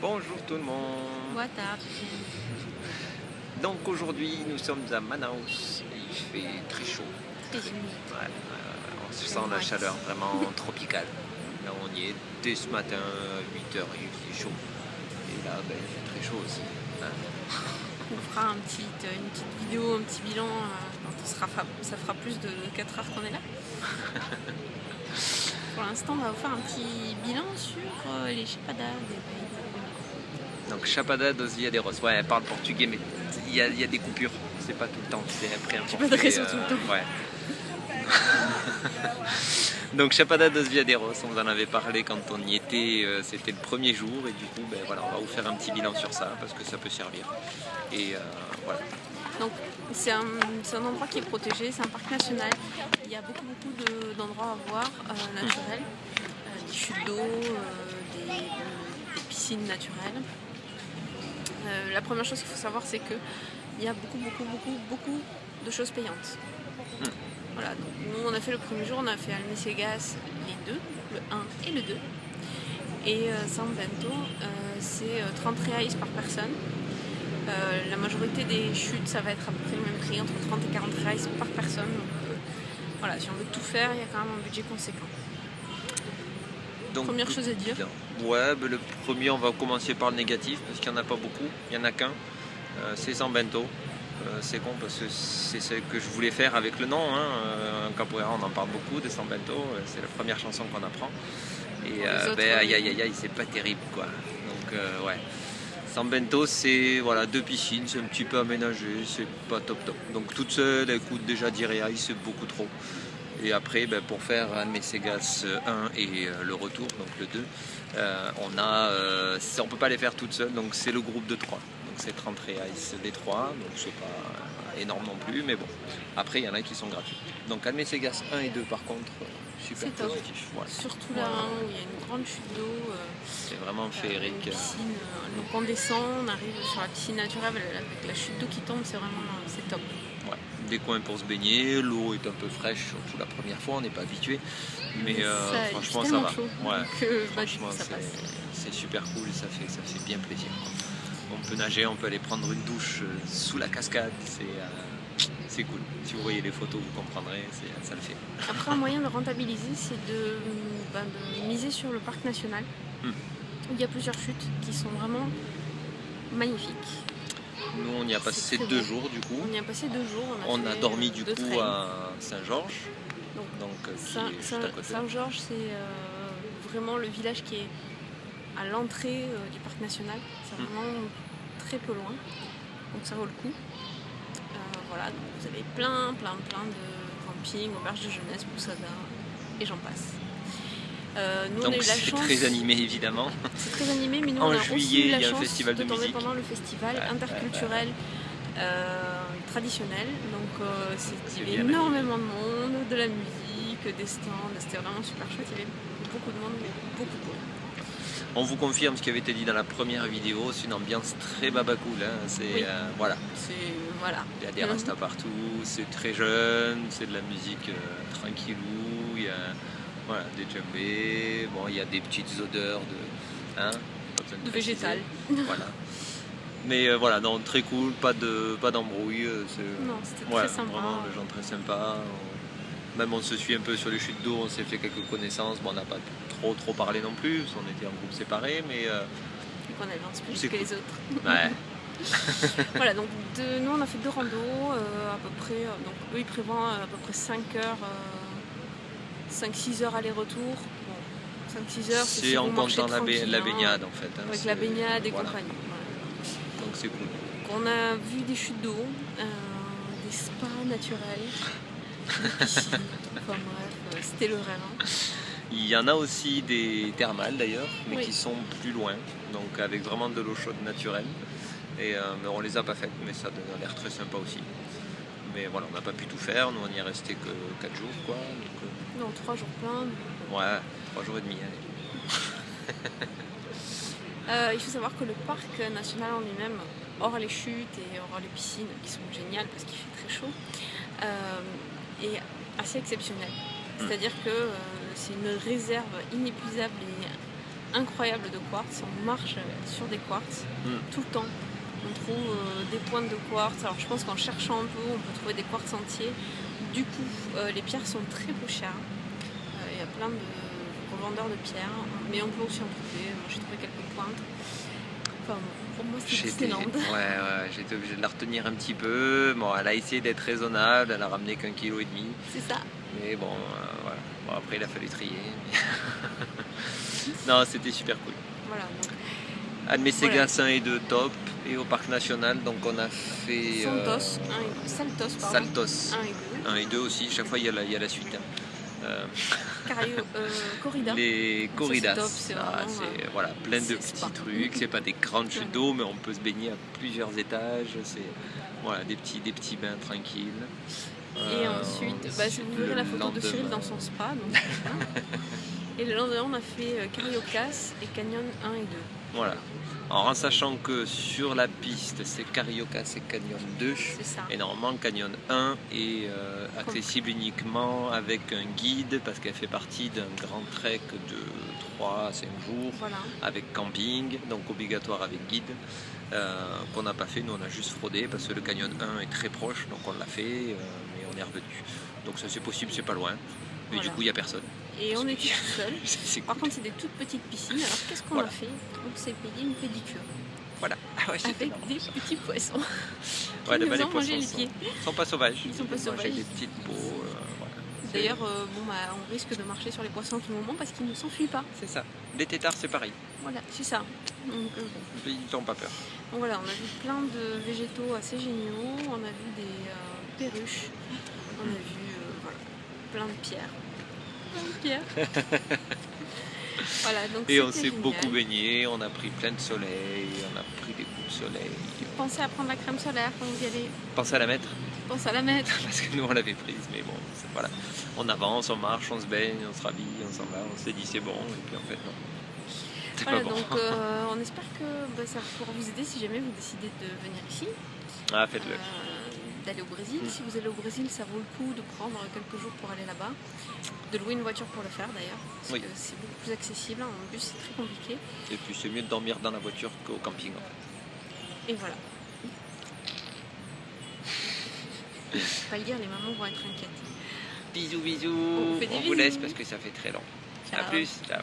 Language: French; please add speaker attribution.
Speaker 1: Bonjour tout le monde.
Speaker 2: Boa tarde.
Speaker 1: Donc aujourd'hui nous sommes à Manaus et il fait très chaud.
Speaker 2: Très humide.
Speaker 1: On se sent la chaleur vraiment tropicale. Là on y est dès ce matin à 8 h, il fait chaud. Et là il fait très chaud aussi.
Speaker 2: On fera une petite vidéo, un petit bilan quand ça fera plus de 4 heures qu'on est là. Pour l'instant on va vous faire un petit bilan sur les chapadas des Bahia.
Speaker 1: Donc Chapada dos Veadeiros, ouais elle parle portugais mais il y a des coupures, c'est pas tout le temps, c'est après un
Speaker 2: Pas de raison tout le temps.
Speaker 1: Ouais. Donc Chapada dos Veadeiros, on vous en avait parlé quand on y était, c'était le premier jour et du coup voilà, on va vous faire un petit bilan sur ça parce que ça peut servir. Et voilà.
Speaker 2: Donc c'est un endroit qui est protégé, c'est un parc national. Il y a beaucoup d'endroits à voir naturels, des chutes d'eau, des piscines naturelles. La première chose qu'il faut savoir, c'est qu'il y a beaucoup de choses payantes. Voilà, donc nous on a fait le premier jour, on a fait Almecegas les deux, le 1 et le 2. Et São Bento, c'est 30 reais par personne. La majorité des chutes, ça va être à peu près le même prix, entre 30 et 40 reais par personne. Donc voilà, si on veut tout faire, il y a quand même un budget conséquent. Donc, première chose à dire.
Speaker 1: Ouais, le premier, on va commencer par le négatif parce qu'il n'y en a pas beaucoup, il n'y en a qu'un. C'est São Bento. C'est con parce que c'est ce que je voulais faire avec le nom. En capoeira, on en parle beaucoup de São Bento. C'est la première chanson qu'on apprend. Et aïe, c'est pas terrible quoi. Donc ouais. São Bento, c'est voilà, 2 piscines, c'est un petit peu aménagé, c'est pas top. Donc toute seule, elle coûte déjà 10 reais, c'est beaucoup trop. Et après, pour faire Almecegas 1 et le retour, donc le 2, on peut pas les faire toutes seules, donc c'est le groupe de 3. Donc c'est 30 reais des 3, donc c'est pas énorme non plus, mais bon. Après, il y en a qui sont gratuits. Donc Almecegas 1 et 2, par contre, super positif.
Speaker 2: Voilà. Surtout là où il y a une grande chute d'eau.
Speaker 1: C'est vraiment féerique.
Speaker 2: Piscine, donc on descend, on arrive sur la piscine naturelle avec la chute d'eau qui tombe, c'est top.
Speaker 1: Ouais. Des coins pour se baigner, l'eau est un peu fraîche, surtout la première fois, on n'est pas habitué. Mais franchement, ça va.
Speaker 2: Chaud,
Speaker 1: franchement, c'est super cool, ça fait bien plaisir. On peut nager, on peut aller prendre une douche sous la cascade, c'est cool. Si vous voyez les photos, vous comprendrez, ça le fait.
Speaker 2: Après, un moyen de rentabiliser, c'est de miser sur le parc national. Où il y a plusieurs chutes qui sont vraiment magnifiques.
Speaker 1: Nous, on y a passé 2 jours du coup.
Speaker 2: On y a passé 2 jours.
Speaker 1: On a dormi du coup à Saint-Georges.
Speaker 2: Saint-Georges, c'est vraiment le village qui est à l'entrée du parc national. C'est vraiment très peu loin. Donc ça vaut le coup. Voilà, donc vous avez plein de campings, auberges de jeunesse, poussada et j'en passe. Nous,
Speaker 1: donc c'est très animé évidemment.
Speaker 2: C'est très animé, mais nous on a aussi eu la chance de tomber pendant le festival interculturel traditionnel. Donc il y avait énormément de monde, de la musique, des stands, c'était vraiment super chouette, il y avait beaucoup de monde, mais beaucoup de monde.
Speaker 1: On vous confirme ce qui avait été dit dans la première vidéo, c'est une ambiance très babacool. Voilà. Il y a des rastas partout, c'est très jeune, c'est de la musique tranquillou, il y a des djembés, il y a des petites odeurs de
Speaker 2: végétal.
Speaker 1: Voilà. Mais voilà, non, très cool, pas d'embrouille.
Speaker 2: Non, c'était très sympa.
Speaker 1: Vraiment, les gens très sympas. Même on se suit un peu sur les chutes d'eau, on s'est fait quelques connaissances. On n'a pas trop parlé non plus, parce qu'on était en groupe séparé, mais...
Speaker 2: Et qu'on avance plus que les autres.
Speaker 1: Ouais.
Speaker 2: Voilà, donc nous on a fait 2 randos, à peu près, donc eux ils prévoient à peu près 5-6 heures aller-retour. Bon, 5-6 heures,
Speaker 1: c'est en comptant la baignade en fait.
Speaker 2: Avec la baignade et compagnie. Voilà.
Speaker 1: Donc c'est cool.
Speaker 2: On a vu des chutes d'eau, des spas naturels, des piscines, enfin bref, c'était le rêve.
Speaker 1: Il y en a aussi des thermales d'ailleurs, mais qui sont plus loin, donc avec vraiment de l'eau chaude naturelle. Mais on les a pas faites, mais ça a l'air très sympa aussi. Mais voilà, on n'a pas pu tout faire, nous on y est resté que 4 jours quoi. Donc,
Speaker 2: non, 3 jours plein.
Speaker 1: Ouais, 3 jours et demi.
Speaker 2: Il faut savoir que le parc national en lui-même, hors les chutes et hors les piscines qui sont géniales parce qu'il fait très chaud, est assez exceptionnel. C'est-à-dire que c'est une réserve inépuisable et incroyables de quartz. On marche sur des quartz tout le temps. On trouve des pointes de quartz. Alors je pense qu'en cherchant un peu, on peut trouver des quartz entiers. Du coup, les pierres sont très peu chères. Il y a plein de revendeurs de pierres, mais on peut aussi en trouver. Moi j'ai trouvé quelques pointes. Enfin, pour moi c'est Disneyland.
Speaker 1: J'étais obligé de la retenir un petit peu. Bon, elle a essayé d'être raisonnable, elle a ramené qu'1,5 kg.
Speaker 2: C'est ça.
Speaker 1: Mais bon, voilà. Bon, après il a fallu trier. Mais... non, c'était super cool.
Speaker 2: Voilà.
Speaker 1: Almecegas 1 et 2 top. Et au parc national, donc on a fait...
Speaker 2: Saltos
Speaker 1: 1 et 2 aussi, chaque fois il y a la suite.
Speaker 2: Corrida.
Speaker 1: Les corridas,
Speaker 2: c'est
Speaker 1: voilà, plein de petits trucs, c'est pas des grandes chutes d'eau, mais on peut se baigner à plusieurs étages, c'est voilà, des petits bains tranquilles.
Speaker 2: Et ensuite, si vous verrez la photo de Cyril dans son spa, donc, et le lendemain on a fait Cariocas et Canyon 1 et 2.
Speaker 1: Voilà. Alors, en sachant que sur la piste c'est Cariocas et Canyon 2, et normalement Canyon 1 est accessible uniquement avec un guide parce qu'elle fait partie d'un grand trek de 3 à 5 jours avec camping, donc obligatoire avec guide, qu'on n'a pas fait, nous on a juste fraudé parce que le Canyon 1 est très proche, donc on l'a fait, mais on est revenu. Donc ça c'est possible, c'est pas loin. Mais du coup, il n'y a personne.
Speaker 2: Et on était tout seul. Par contre, c'est des toutes petites piscines. Alors, qu'est-ce qu'on a fait? On s'est payé une pédicure.
Speaker 1: Voilà.
Speaker 2: Avec des petits poissons.
Speaker 1: Ouais,
Speaker 2: qui nous
Speaker 1: les
Speaker 2: ont mangé les pieds.
Speaker 1: Ils sont pas sauvages.
Speaker 2: Ils sont pas sauvages.
Speaker 1: Des petites peaux.
Speaker 2: D'ailleurs, on risque de marcher sur les poissons à tout moment parce qu'ils ne s'enfuient pas.
Speaker 1: C'est ça. Les têtards, c'est pareil.
Speaker 2: Voilà, c'est ça. Donc,
Speaker 1: ils n'ont pas peur.
Speaker 2: Donc voilà, on a vu plein de végétaux assez géniaux. On a vu des perruches. On a vu plein de pierres. Voilà, donc
Speaker 1: et on s'est beaucoup baigné, on a pris plein de soleil, on a pris des coups de soleil.
Speaker 2: Pensez à prendre la crème solaire quand vous y allez.
Speaker 1: Pensez à la mettre.
Speaker 2: Pensez à la mettre.
Speaker 1: Parce que nous on l'avait prise, mais bon, voilà. On avance, on marche, on se baigne, on se rhabille, on s'en va, on s'est dit c'est bon, et puis en fait non.
Speaker 2: Voilà, bon. Donc on espère que ça pourra vous aider si jamais vous décidez de venir ici.
Speaker 1: Ah, faites-le.
Speaker 2: D'aller au Brésil. Si vous allez au Brésil, ça vaut le coup de prendre quelques jours pour aller là-bas, de louer une voiture pour le faire d'ailleurs, parce que c'est beaucoup plus accessible, en bus c'est très compliqué.
Speaker 1: Et puis c'est mieux de dormir dans la voiture qu'au camping en fait.
Speaker 2: Et voilà. Faut pas le dire, les mamans vont être inquiètes.
Speaker 1: Bisous, bisous.
Speaker 2: On
Speaker 1: vous laisse parce que ça fait très long.
Speaker 2: Ciao.
Speaker 1: A plus, ciao.